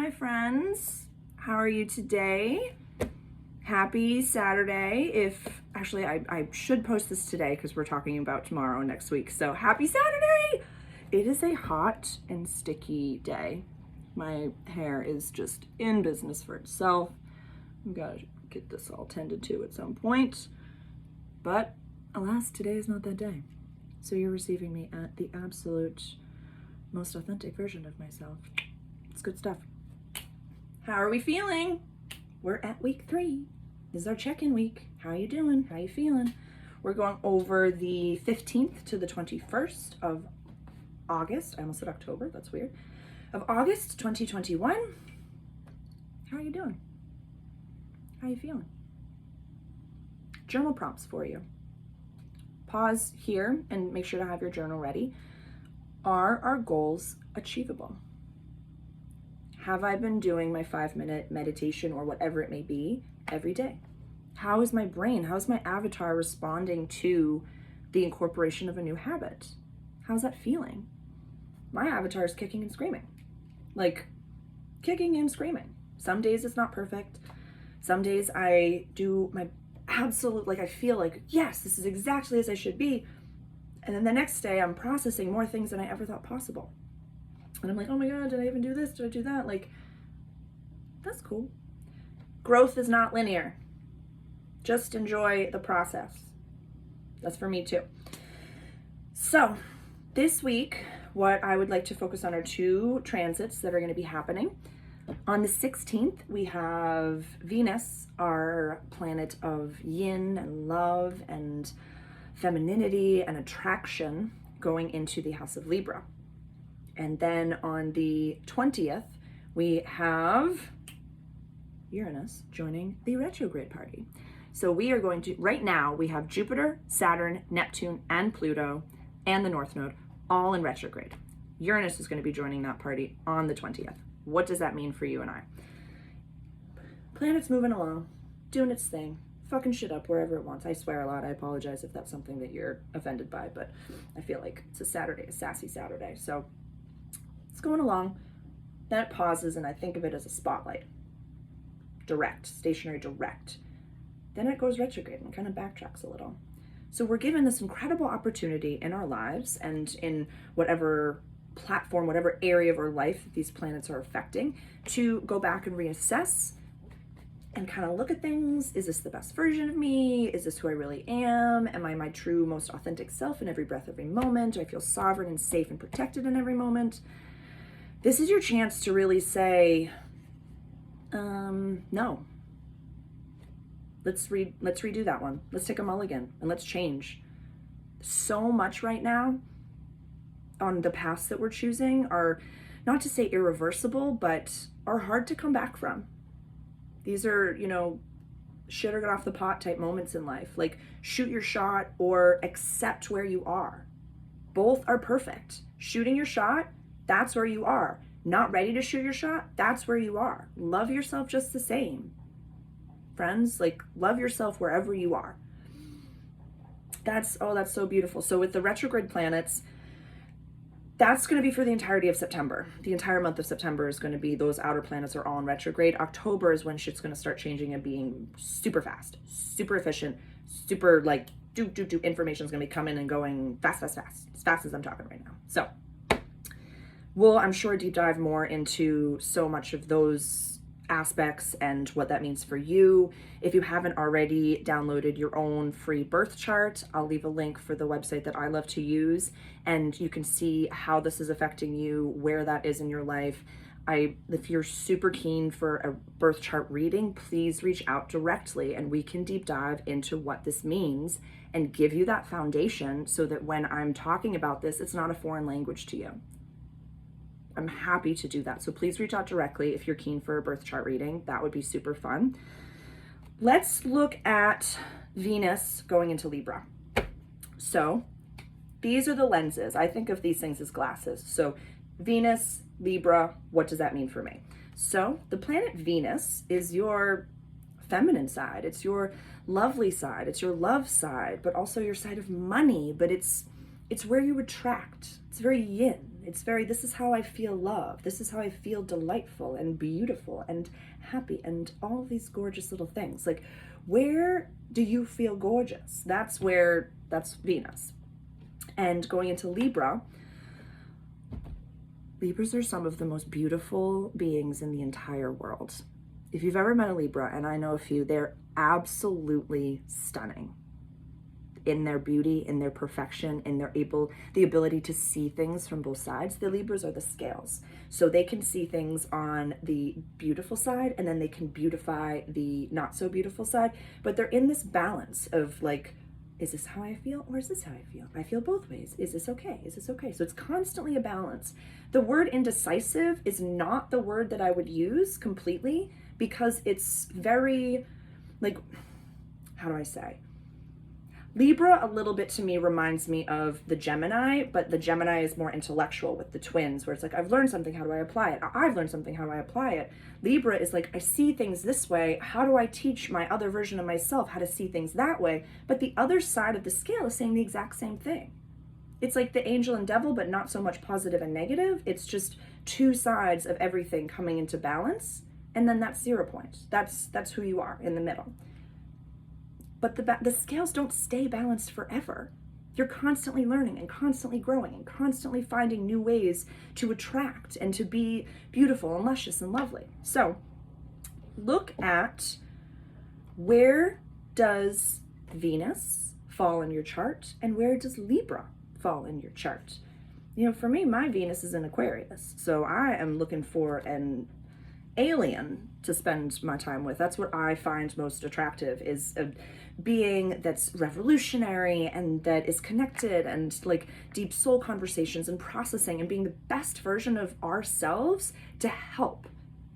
Hi friends, how are you today? Happy Saturday. I should post this today because we're talking about tomorrow next week. So happy Saturday. It is a hot and sticky day. My hair is just in business for itself. I've got to get this all tended to at some point. But alas, today is not that day. So you're receiving me at the absolute most authentic version of myself. It's good stuff. How are we feeling? We're at week 3. This is our check-in week. How are you doing? How are you feeling? We're going over the 15th to the 21st of August. I almost said October. That's weird. Of August 2021. How are you doing? How are you feeling? Journal prompts for you. Pause here and make sure to have your journal ready. Are our goals achievable? Have I been doing my 5-minute meditation or whatever it may be every day? How is my brain, how's my avatar responding to the incorporation of a new habit? How's that feeling? My avatar is kicking and screaming. Like, kicking and screaming. Some days it's not perfect. Some days I do my absolute, I feel like, yes, this is exactly as I should be. And then the next day I'm processing more things than I ever thought possible. And I'm like, oh my God, did I even do this? Did I do that? That's cool. Growth is not linear. Just enjoy the process. That's for me too. So this week, what I would like to focus on are 2 transits that are going to be happening. On the 16th, we have Venus, our planet of yin and love and femininity and attraction, going into the house of Libra. And then on the 20th, we have Uranus joining the retrograde party. So we are going to, right now, we have Jupiter, Saturn, Neptune, and Pluto, and the North Node, all in retrograde. Uranus is going to be joining that party on the 20th. What does that mean for you and I? Planet's moving along, doing its thing, fucking shit up wherever it wants. I swear a lot. I apologize if that's something that you're offended by, but I feel like it's a Saturday, a sassy Saturday. So it's going along, then it pauses, and I think of it as a spotlight. Direct, stationary direct. Then it goes retrograde and kind of backtracks a little. So we're given this incredible opportunity in our lives and in whatever platform, whatever area of our life that these planets are affecting, to go back and reassess and kind of look at things. Is this the best version of me? Is this who I really am? Am I my true, most authentic self in every breath, every moment? Do I feel sovereign and safe and protected in every moment? This is your chance to really say, no. Let's redo that one. Let's take a mulligan and let's change. So much right now on the paths that we're choosing are, not to say irreversible, but are hard to come back from. These are, shit or get off the pot type moments in life. Like, shoot your shot or accept where you are. Both are perfect. Shooting your shot, that's where you are. Not ready to shoot your shot, that's where you are. Love yourself just the same. Friends, love yourself wherever you are. That's so beautiful. So with the retrograde planets, that's going to be for the entirety of September. The entire month of September is going to be, those outer planets are all in retrograde. October is when shit's going to start changing and being super fast, super efficient, super information is going to be coming and going fast, as fast as I'm talking right now. So we'll, I'm sure, deep dive more into so much of those aspects and what that means for you. If you haven't already downloaded your own free birth chart, I'll leave a link for the website that I love to use, and you can see how this is affecting you, where that is in your life. If you're super keen for a birth chart reading, please reach out directly and we can deep dive into what this means and give you that foundation so that when I'm talking about this, it's not a foreign language to you. I'm happy to do that. So please reach out directly if you're keen for a birth chart reading. That would be super fun. Let's look at Venus going into Libra. So these are the lenses. I think of these things as glasses. So Venus, Libra, what does that mean for me? So the planet Venus is your feminine side. It's your lovely side. It's your love side, but also your side of money. But it's where you attract. It's very yin. It's very, this is how I feel love. This is how I feel delightful and beautiful and happy and all these gorgeous little things. Like, where do you feel gorgeous? That's Venus. And going into Libra, Libras are some of the most beautiful beings in the entire world. If you've ever met a Libra, and I know a few, they're absolutely stunning in their beauty, in their perfection, in the ability to see things from both sides. The Libras are the scales. So they can see things on the beautiful side, and then they can beautify the not so beautiful side. But they're in this balance of like, is this how I feel, or is this how I feel? I feel both ways. Is this okay? Is this okay? So it's constantly a balance. The word indecisive is not the word that I would use completely, because it's very, like, how do I say? Libra, a little bit to me, reminds me of the Gemini, but the Gemini is more intellectual with the twins, where it's like, I've learned something, how do I apply it? I've learned something, how do I apply it? Libra is like, I see things this way, how do I teach my other version of myself how to see things that way? But the other side of the scale is saying the exact same thing. It's like the angel and devil, but not so much positive and negative. It's just two sides of everything coming into balance, and then that's 0 point. That's who you are in the middle. But the scales don't stay balanced forever. You're constantly learning and constantly growing and constantly finding new ways to attract and to be beautiful and luscious and lovely. So look at, where does Venus fall in your chart and where does Libra fall in your chart? You know, for me, my Venus is in Aquarius. So I am looking for an alien to spend my time with. That's what I find most attractive, is a being that's revolutionary and that is connected, and like deep soul conversations and processing and being the best version of ourselves to help.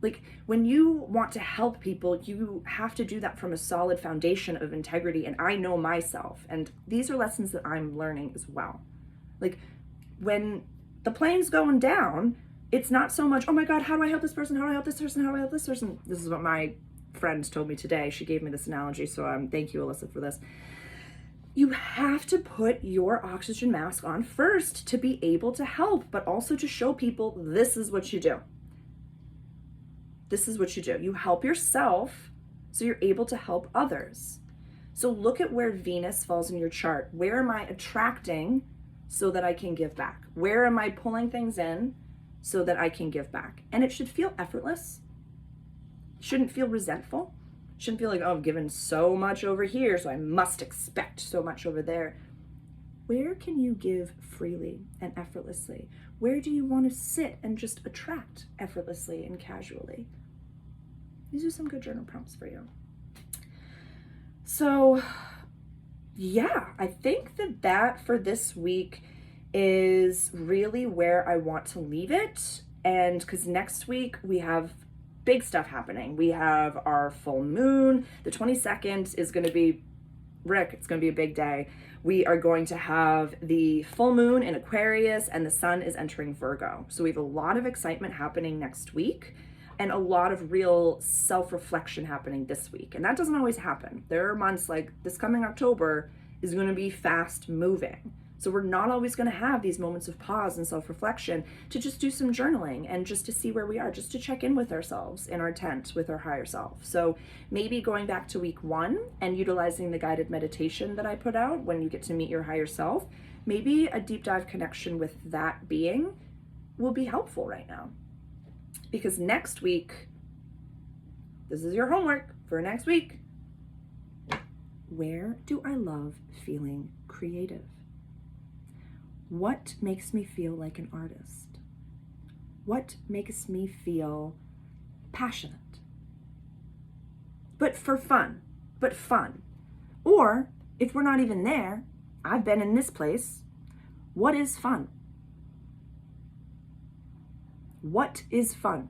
Like, when you want to help people, you have to do that from a solid foundation of integrity. And I know myself, and these are lessons that I'm learning as well. Like, when the plane's going down, it's not so much, oh my God, how do I help this person? How do I help this person? How do I help this person? This is what my friend told me today. She gave me this analogy. So thank you, Alyssa, for this. You have to put your oxygen mask on first to be able to help, but also to show people this is what you do. This is what you do. You help yourself so you're able to help others. So look at where Venus falls in your chart. Where am I attracting so that I can give back? Where am I pulling things in so that I can give back? And it should feel effortless. Shouldn't feel resentful. Shouldn't feel like, oh, I'm given so much over here, so I must expect so much over there. Where can you give freely and effortlessly? Where do you want to sit and just attract effortlessly and casually? These are some good journal prompts for you. So yeah, I think that for this week is really where I want to leave it. And because next week we have big stuff happening. We have our full moon. The 22nd is going to be, it's going to be a big day. We are going to have the full moon in Aquarius, and the sun is entering Virgo. So we have a lot of excitement happening next week, and a lot of real self-reflection happening this week. And that doesn't always happen. There are months like this coming October is going to be fast moving. So we're not always going to have these moments of pause and self-reflection to just do some journaling and just to see where we are, just to check in with ourselves in our tent with our higher self. So maybe going back to week 1 and utilizing the guided meditation that I put out when you get to meet your higher self, maybe a deep dive connection with that being will be helpful right now. Because next week, this is your homework for next week. Where do I love feeling creative? What makes me feel like an artist? What makes me feel passionate? But for fun, Or if we're not even there, I've been in this place. What is fun? What is fun?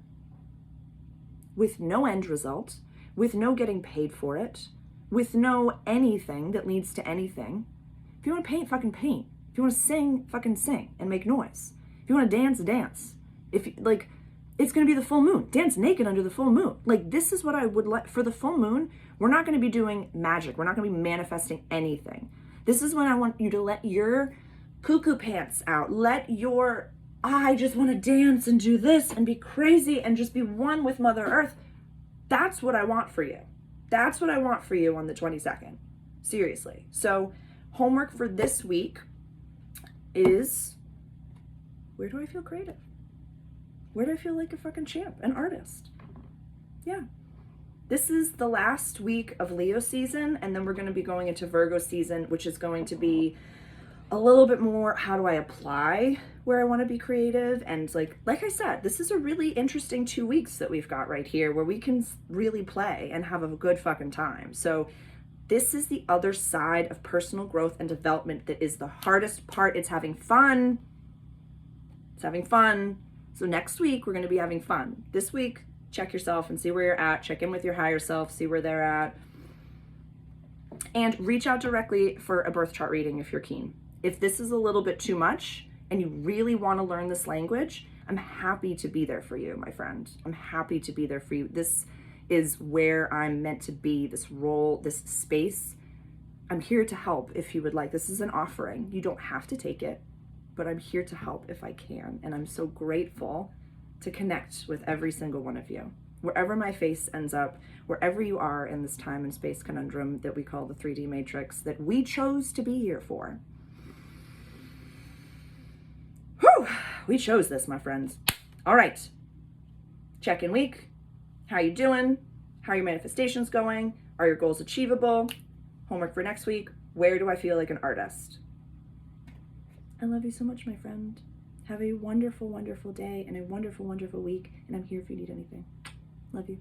With no end result, with no getting paid for it, with no anything that leads to anything. If you want to paint, fucking paint. If you want to sing, fucking sing and make noise. If you want to dance, dance. If like, it's going to be the full moon. Dance naked under the full moon. Like, this is what I would like for the full moon. We're not going to be doing magic. We're not going to be manifesting anything. This is when I want you to let your cuckoo pants out. Let your I just want to dance and do this and be crazy and just be one with Mother Earth. That's what I want for you. That's what I want for you on the 22nd. Seriously. So homework for this week is, where do I feel creative? Where do I feel like a fucking champ, an artist? Yeah. This is the last week of Leo season, and then we're going to be going into Virgo season, which is going to be a little bit more, how do I apply where I want to be creative? And like I said, this is a really interesting 2 weeks that we've got right here where we can really play and have a good fucking time. So this is the other side of personal growth and development that is the hardest part. It's having fun. It's having fun. So next week, we're going to be having fun. This week, check yourself and see where you're at. Check in with your higher self, see where they're at. And reach out directly for a birth chart reading if you're keen. If this is a little bit too much and you really want to learn this language, I'm happy to be there for you, my friend. I'm happy to be there for you. This is where I'm meant to be, this role, this space. I'm here to help if you would like. This is an offering. You don't have to take it, but I'm here to help if I can. And I'm so grateful to connect with every single one of you. Wherever my face ends up, wherever you are in this time and space conundrum that we call the 3D matrix that we chose to be here for. Whew, we chose this, my friends. All right. Check-in week. How you doing? How are your manifestations going? Are your goals achievable? Homework for next week. Where do I feel like an artist? I love you so much, my friend. Have a wonderful, wonderful day and a wonderful, wonderful week. And I'm here if you need anything. Love you.